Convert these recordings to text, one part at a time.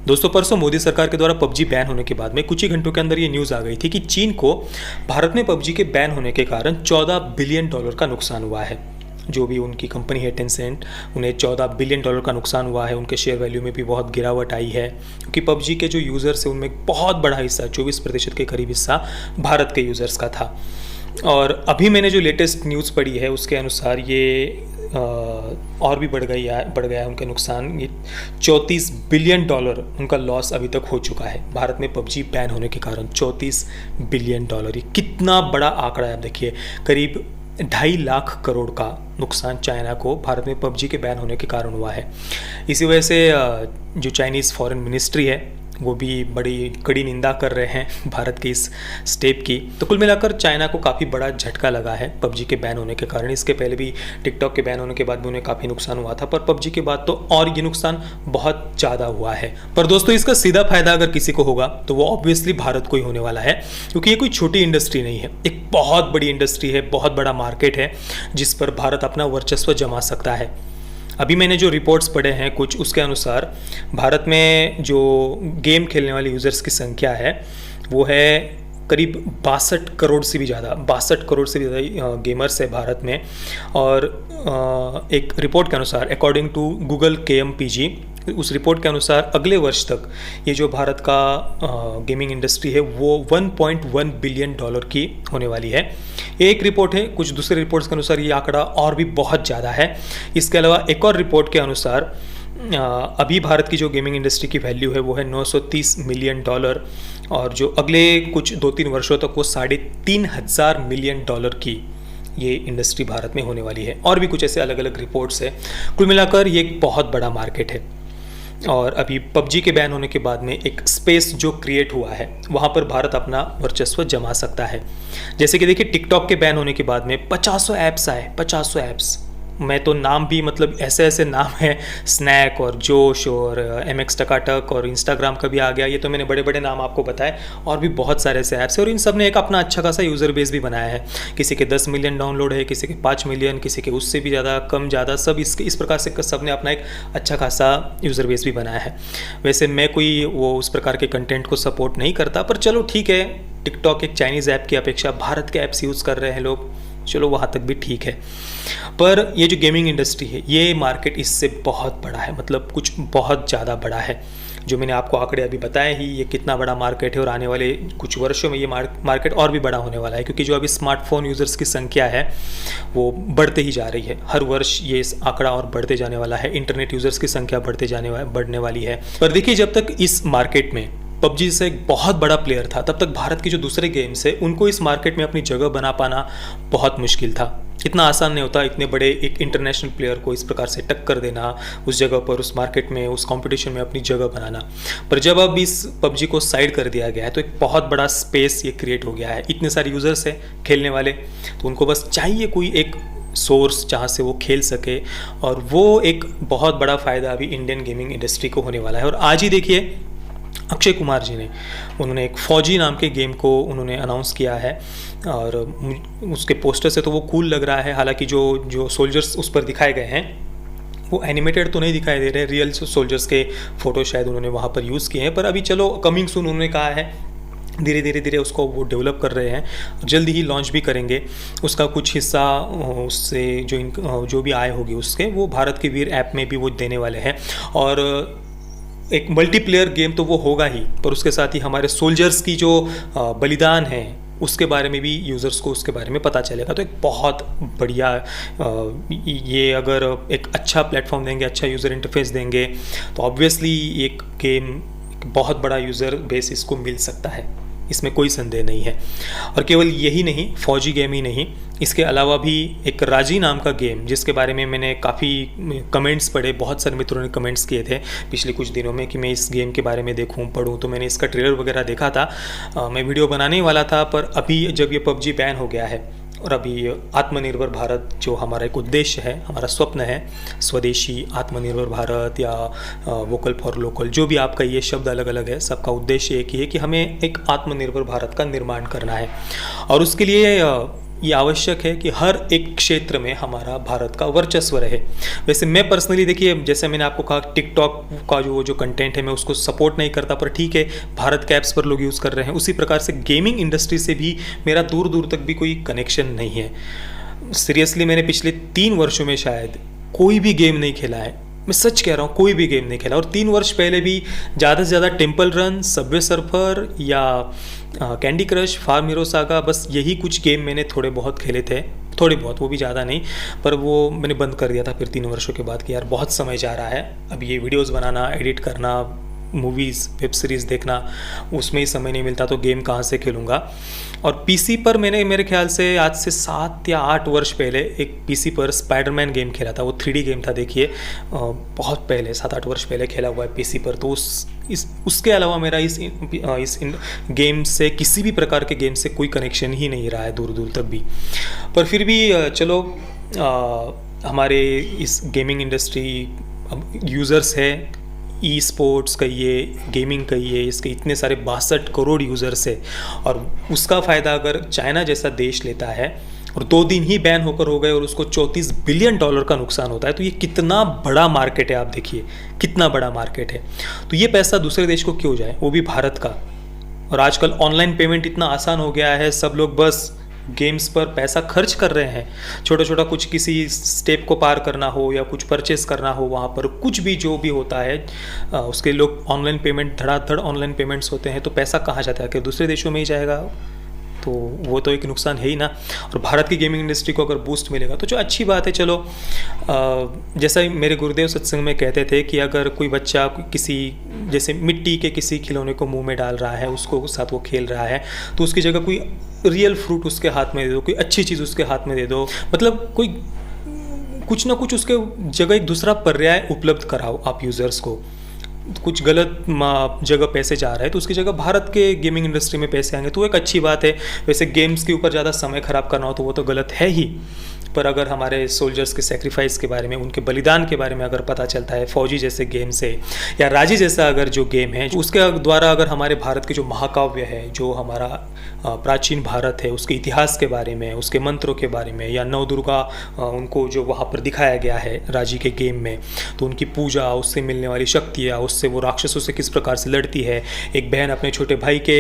दोस्तों परसों मोदी सरकार के द्वारा पबजी बैन होने के बाद में कुछ ही घंटों के अंदर ये न्यूज़ आ गई थी कि चीन को भारत में पबजी के बैन होने के कारण $14 बिलियन का नुकसान हुआ है। जो भी उनकी कंपनी है टेंसेंट, उन्हें $14 बिलियन का नुकसान हुआ है। उनके शेयर वैल्यू में भी बहुत गिरावट आई है क्योंकि पबजी के जो यूज़र्स हैं उनमें बहुत बड़ा हिस्सा 24% के करीब हिस्सा भारत के यूज़र्स का था। और अभी मैंने जो लेटेस्ट न्यूज़ पढ़ी है उसके अनुसार ये और भी बढ़ गया है उनका नुकसान। ये $34 बिलियन उनका लॉस अभी तक हो चुका है भारत में पबजी बैन होने के कारण। $34 बिलियन, ये कितना बड़ा आंकड़ा है। आप देखिए, करीब 2.5 लाख करोड़ का नुकसान चाइना को भारत में पबजी के बैन होने के कारण हुआ है। इसी वजह से जो चाइनीज़ फॉरेन मिनिस्ट्री है वो भी बड़ी कड़ी निंदा कर रहे हैं भारत के इस स्टेप की। तो कुल मिलाकर चाइना को काफ़ी बड़ा झटका लगा है पबजी के बैन होने के कारण। इसके पहले भी टिकटॉक के बैन होने के बाद भी उन्हें काफ़ी नुकसान हुआ था, पर पबजी के बाद तो और ये नुकसान बहुत ज़्यादा हुआ है। पर दोस्तों, इसका सीधा फायदा अगर किसी को होगा तो वो ऑब्वियसली भारत को ही होने वाला है, क्योंकि ये कोई छोटी इंडस्ट्री नहीं है, एक बहुत बड़ी इंडस्ट्री है, बहुत बड़ा मार्केट है जिस पर भारत अपना वर्चस्व जमा सकता है। अभी मैंने जो रिपोर्ट्स पढ़े हैं कुछ, उसके अनुसार भारत में जो गेम खेलने वाले यूज़र्स की संख्या है वो है करीब 62 करोड़ से भी ज़्यादा। 62 करोड़ से भी ज़्यादा गेमर्स है भारत में। और एक रिपोर्ट के अनुसार, अकॉर्डिंग टू गूगल KMPG, उस रिपोर्ट के अनुसार अगले वर्ष तक ये जो भारत का गेमिंग इंडस्ट्री है वो $1.1 बिलियन की होने वाली है। एक रिपोर्ट है, कुछ दूसरे रिपोर्ट्स के अनुसार ये आंकड़ा और भी बहुत ज़्यादा है। इसके अलावा एक और रिपोर्ट के अनुसार अभी भारत की जो गेमिंग इंडस्ट्री की वैल्यू है वो है $930 मिलियन, और जो अगले कुछ 2-3 वर्षों तक वो $3,500 मिलियन की ये इंडस्ट्री भारत में होने वाली है। और भी कुछ ऐसे अलग अलग रिपोर्ट्स हैं। कुल मिलाकर ये एक बहुत बड़ा मार्केट है। और अभी पबजी के बैन होने के बाद में एक स्पेस जो क्रिएट हुआ है वहाँ पर भारत अपना वर्चस्व जमा सकता है। जैसे कि देखिए, टिकटॉक के बैन होने के बाद में 50 ऐप्स आए, 50 ऐप्स। मैं तो नाम भी, मतलब ऐसे ऐसे नाम हैं, स्नैक और जोश और MX टकाटक और इंस्टाग्राम का भी आ गया। ये तो मैंने बड़े बड़े नाम आपको बताए, और भी बहुत सारे ऐसे ऐप्स हैं। और इन सब ने एक अपना अच्छा खासा यूज़र बेस भी बनाया है। किसी के 10 मिलियन डाउनलोड है, किसी के 5 मिलियन, किसी के उससे भी ज़्यादा, कम ज़्यादा, सब इस प्रकार से सब ने अपना एक अच्छा खासा यूज़र बेस भी बनाया है। वैसे मैं कोई वो उस प्रकार के कंटेंट को सपोर्ट नहीं करता, पर चलो ठीक है, टिकटॉक एक चाइनीज़ ऐप की अपेक्षा भारत के ऐप्स यूज़ कर रहे हैं लोग, चलो वहाँ तक भी ठीक है। पर ये जो गेमिंग इंडस्ट्री है, ये मार्केट इससे बहुत बड़ा है, मतलब कुछ बहुत ज़्यादा बड़ा है। जो मैंने आपको आंकड़े अभी बताए ही, ये कितना बड़ा मार्केट है, और आने वाले कुछ वर्षों में ये मार्केट और भी बड़ा होने वाला है, क्योंकि जो अभी स्मार्टफोन यूज़र्स की संख्या है वो बढ़ते ही जा रही है। हर वर्ष ये आंकड़ा और बढ़ते जाने वाला है। इंटरनेट यूज़र्स की संख्या बढ़ने वाली है। पर देखिए, जब तक इस मार्केट में पबजी से एक बहुत बड़ा प्लेयर था, तब तक भारत के जो दूसरे गेम्स है उनको इस मार्केट में अपनी जगह बना पाना बहुत मुश्किल था। इतना आसान नहीं होता इतने बड़े एक इंटरनेशनल प्लेयर को इस प्रकार से टक्कर देना, उस जगह पर, उस मार्केट में, उस कंपटीशन में अपनी जगह बनाना। पर जब अब इस पबजी को साइड कर दिया गया है तो एक बहुत बड़ा स्पेस ये क्रिएट हो गया है। इतने सारे यूज़र्स हैं खेलने वाले, तो उनको बस चाहिए कोई एक सोर्स जहाँ से वो खेल सके, और वो एक बहुत बड़ा फ़ायदा अभी इंडियन गेमिंग इंडस्ट्री को होने वाला है। और आज ही देखिए, अक्षय कुमार जी ने, उन्होंने एक फौजी नाम के गेम को उन्होंने अनाउंस किया है, और उसके पोस्टर से तो वो कूल लग रहा है। हालांकि जो सोल्जर्स उस पर दिखाए गए हैं वो एनिमेटेड तो नहीं दिखाई दे रहे, रियल सोल्जर्स के फ़ोटो शायद उन्होंने वहाँ पर यूज़ किए हैं। पर अभी चलो, कमिंग सून उन्होंने कहा है, धीरे धीरे उसको वो डेवलप कर रहे हैं, जल्दी ही लॉन्च भी करेंगे। उसका कुछ हिस्सा उससे जो भी आय होगी उसके, वो भारत के वीर ऐप में भी वो देने वाले हैं। और एक मल्टीप्लेयर गेम तो वो होगा ही, पर उसके साथ ही हमारे सोल्जर्स की जो बलिदान है उसके बारे में भी यूज़र्स को उसके बारे में पता चलेगा। तो एक बहुत बढ़िया, ये अगर एक अच्छा प्लेटफॉर्म देंगे, अच्छा यूज़र इंटरफेस देंगे, तो ऑब्वियसली एक गेम, एक बहुत बड़ा यूज़र बेस इसको मिल सकता है, इसमें कोई संदेह नहीं है। और केवल यही नहीं, फौजी गेम ही नहीं, इसके अलावा भी एक राजी नाम का गेम, जिसके बारे में मैंने काफ़ी कमेंट्स पढ़े, बहुत सारे मित्रों ने कमेंट्स किए थे पिछले कुछ दिनों में कि मैं इस गेम के बारे में देखूं, पढ़ूं। तो मैंने इसका ट्रेलर वगैरह देखा था, मैं वीडियो बनाने ही वाला था। पर अभी जब ये पबजी बैन हो गया है, और अभी आत्मनिर्भर भारत जो हमारा एक उद्देश्य है, हमारा स्वप्न है, स्वदेशी आत्मनिर्भर भारत या वोकल फॉर लोकल, जो भी आपका ये शब्द अलग अलग है, सबका उद्देश्य एक ही है कि हमें एक आत्मनिर्भर भारत का निर्माण करना है। और उसके लिए ये आवश्यक है कि हर एक क्षेत्र में हमारा भारत का वर्चस्व रहे। वैसे मैं पर्सनली, देखिए जैसे मैंने आपको कहा, टिकटॉक का जो कंटेंट है मैं उसको सपोर्ट नहीं करता, पर ठीक है, भारत के ऐप्स पर लोग यूज़ कर रहे हैं। उसी प्रकार से गेमिंग इंडस्ट्री से भी मेरा दूर दूर तक भी कोई कनेक्शन नहीं है। सीरियसली मैंने पिछले 3 वर्षों में शायद कोई भी गेम नहीं खेला है, मैं सच कह रहा हूँ, कोई भी गेम नहीं खेला। और 3 वर्ष पहले भी ज़्यादा से ज़्यादा टेम्पल रन, सबवे सर्फर या candy crush, farm hero saga, बस यही कुछ गेम मैंने थोड़े बहुत खेले थे, थोड़े बहुत, वो भी ज़्यादा नहीं, पर वो मैंने बंद कर दिया था फिर 3 वर्षों के बाद कि यार बहुत समय जा रहा है, अब ये वीडियोज़ बनाना, एडिट करना, मूवीज़, वेब सीरीज़ देखना, उसमें ही समय नहीं मिलता, तो गेम कहाँ से खेलूँगा। और पीसी पर मैंने, मेरे ख्याल से आज से 7 या 8 वर्ष पहले एक पीसी पर स्पाइडरमैन गेम खेला था। वो 3D गेम था, देखिए बहुत पहले, 7-8 वर्ष पहले खेला हुआ है पीसी पर। तो उसके अलावा मेरा इस गेम से, किसी भी प्रकार के गेम से कोई कनेक्शन ही नहीं रहा है दूर दूर तक भी। पर फिर भी चलो, हमारे इस गेमिंग इंडस्ट्री यूज़र्स है, ई स्पोर्ट्स कहिए, गेमिंग कहिए, इसके इतने सारे 62 करोड़ यूज़र्स है, और उसका फ़ायदा अगर चाइना जैसा देश लेता है और 2 दिन ही बैन होकर हो गए और उसको $34 बिलियन का नुकसान होता है, तो ये कितना बड़ा मार्केट है, आप देखिए कितना बड़ा मार्केट है। तो ये पैसा दूसरे देश को क्यों जाए, वो भी भारत का। और आजकल ऑनलाइन पेमेंट इतना आसान हो गया है, सब लोग बस गेम्स पर पैसा खर्च कर रहे हैं। छोटा छोटा कुछ, किसी स्टेप को पार करना हो या कुछ परचेस करना हो, वहाँ पर कुछ भी जो भी होता है, उसके लोग ऑनलाइन पेमेंट, धड़ाधड़ ऑनलाइन पेमेंट्स होते हैं। तो पैसा कहाँ जाता है, कि दूसरे देशों में ही जाएगा, तो वो तो एक नुकसान है ही ना। और भारत की गेमिंग इंडस्ट्री को अगर बूस्ट मिलेगा तो जो अच्छी बात है। चलो, जैसा मेरे गुरुदेव सत्संग में कहते थे कि अगर कोई बच्चा किसी, जैसे मिट्टी के किसी खिलौने को मुंह में डाल रहा है, उसको साथ वो खेल रहा है, तो उसकी जगह कोई रियल फ्रूट उसके हाथ में दे दो, कोई अच्छी चीज़ उसके हाथ में दे दो, मतलब कोई कुछ ना कुछ उसके जगह एक दूसरा पर्याय उपलब्ध कराओ आप यूज़र्स को। कुछ गलत जगह पैसे जा रहे हैं तो उसकी जगह भारत के गेमिंग इंडस्ट्री में पैसे आएंगे, तो एक अच्छी बात है। वैसे गेम्स के ऊपर ज़्यादा समय खराब करना हो तो वो तो गलत है ही, पर अगर हमारे सोल्जर्स के सेक्रीफाइस के बारे में, उनके बलिदान के बारे में अगर पता चलता है, फौजी जैसे गेम से, या राजी जैसा अगर जो गेम है, उसके द्वारा अगर हमारे भारत के जो महाकाव्य है, जो हमारा प्राचीन भारत है, उसके इतिहास के बारे में, उसके मंत्रों के बारे में, या नवदुर्गा उनको जो वहाँ पर दिखाया गया है राजी के गेम में, तो उनकी पूजा, उससे मिलने वाली शक्तियाँ, उससे वो राक्षसों से किस प्रकार से लड़ती है, एक बहन अपने छोटे भाई के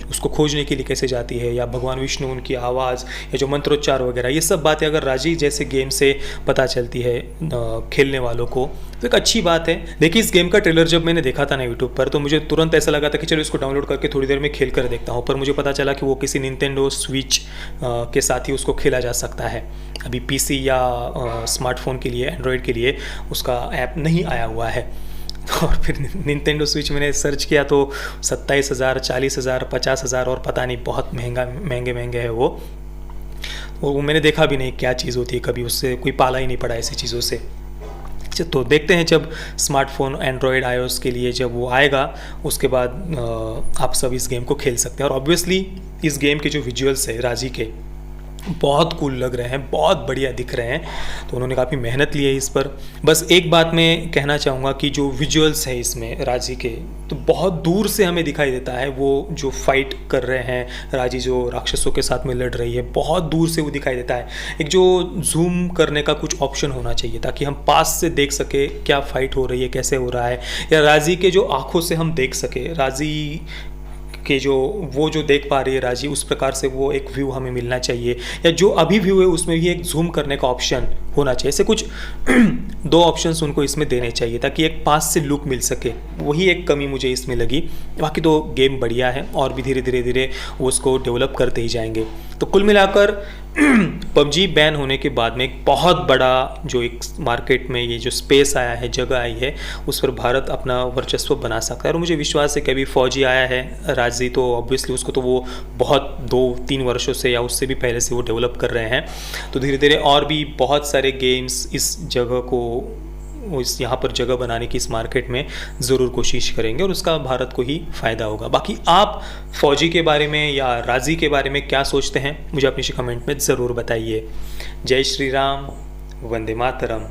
उसको खोजने के लिए कैसे जाती है, या भगवान विष्णु उनकी आवाज़, या जो मंत्रोच्चार वगैरह, ये सब बातें अगर राजी जैसे गेम से पता चलती है खेलने वालों को, तो एक अच्छी बात है। देखिए, इस गेम का ट्रेलर जब मैंने देखा था ना यूट्यूब पर, तो मुझे तुरंत ऐसा लगा था कि चलो इसको डाउनलोड करके थोड़ी देर में खेल कर देखता हूँ, पर मुझे पता चला कि वो किसी निंटेंडो स्विच के साथ ही उसको खेला जा सकता है। अभी पीसी या स्मार्टफोन के लिए, एंड्रॉयड के लिए उसका ऐप नहीं आया हुआ है। और फिर निंटेंडो स्विच मैंने सर्च किया तो 27,000, 40,000, 50,000 और पता नहीं, बहुत महंगे है वो मैंने देखा भी नहीं क्या चीज़ होती है, कभी उससे कोई पाला ही नहीं पड़ा ऐसी चीज़ों से। तो देखते हैं जब स्मार्टफोन, एंड्रॉयड, आईओएस के लिए जब वो आएगा, उसके बाद आप सब इस गेम को खेल सकते हैं। और ऑब्वियसली इस गेम के जो विजुअल्स है राजी के, बहुत कूल लग रहे हैं, बहुत बढ़िया दिख रहे हैं, तो उन्होंने काफ़ी मेहनत ली है इस पर। बस एक बात मैं कहना चाहूँगा कि जो विजुअल्स है इसमें राजी के, तो बहुत दूर से हमें दिखाई देता है वो जो फाइट कर रहे हैं, राजी जो राक्षसों के साथ में लड़ रही है, बहुत दूर से वो दिखाई देता है। एक जो जूम करने का कुछ ऑप्शन होना चाहिए ताकि हम पास से देख सके क्या फाइट हो रही है, कैसे हो रहा है, या राजी के जो आँखों से हम देख सके, राजी कि जो देख पा रही है राजी, उस प्रकार से वो एक व्यू हमें मिलना चाहिए, या जो अभी व्यू है उसमें भी एक जूम करने का ऑप्शन होना चाहिए। ऐसे कुछ 2 ऑप्शंस उनको इसमें देने चाहिए ताकि एक पास से लुक मिल सके। वही एक कमी मुझे इसमें लगी। बाकी तो गेम बढ़िया है और भी धीरे वो उसको डेवलप करते ही जाएंगे। तो कुल मिलाकर पबजी बैन होने के बाद में एक बहुत बड़ा जो एक मार्केट में ये जो स्पेस आया है, जगह आई है, उस पर भारत अपना वर्चस्व बना सकता है। और मुझे विश्वास है कि अभी फौजी आया है राजी, तो ऑब्वियसली उसको तो वो बहुत 2-3 वर्षों से या उससे भी पहले से वो डेवलप कर रहे हैं। तो धीरे और भी बहुत सारे गेम्स इस जगह को, इस यहाँ पर जगह बनाने की इस मार्केट में ज़रूर कोशिश करेंगे और उसका भारत को ही फ़ायदा होगा। बाकी आप फौजी के बारे में या राजी के बारे में क्या सोचते हैं, मुझे अपनी कमेंट में ज़रूर बताइए। जय श्री राम, वंदे मातरम।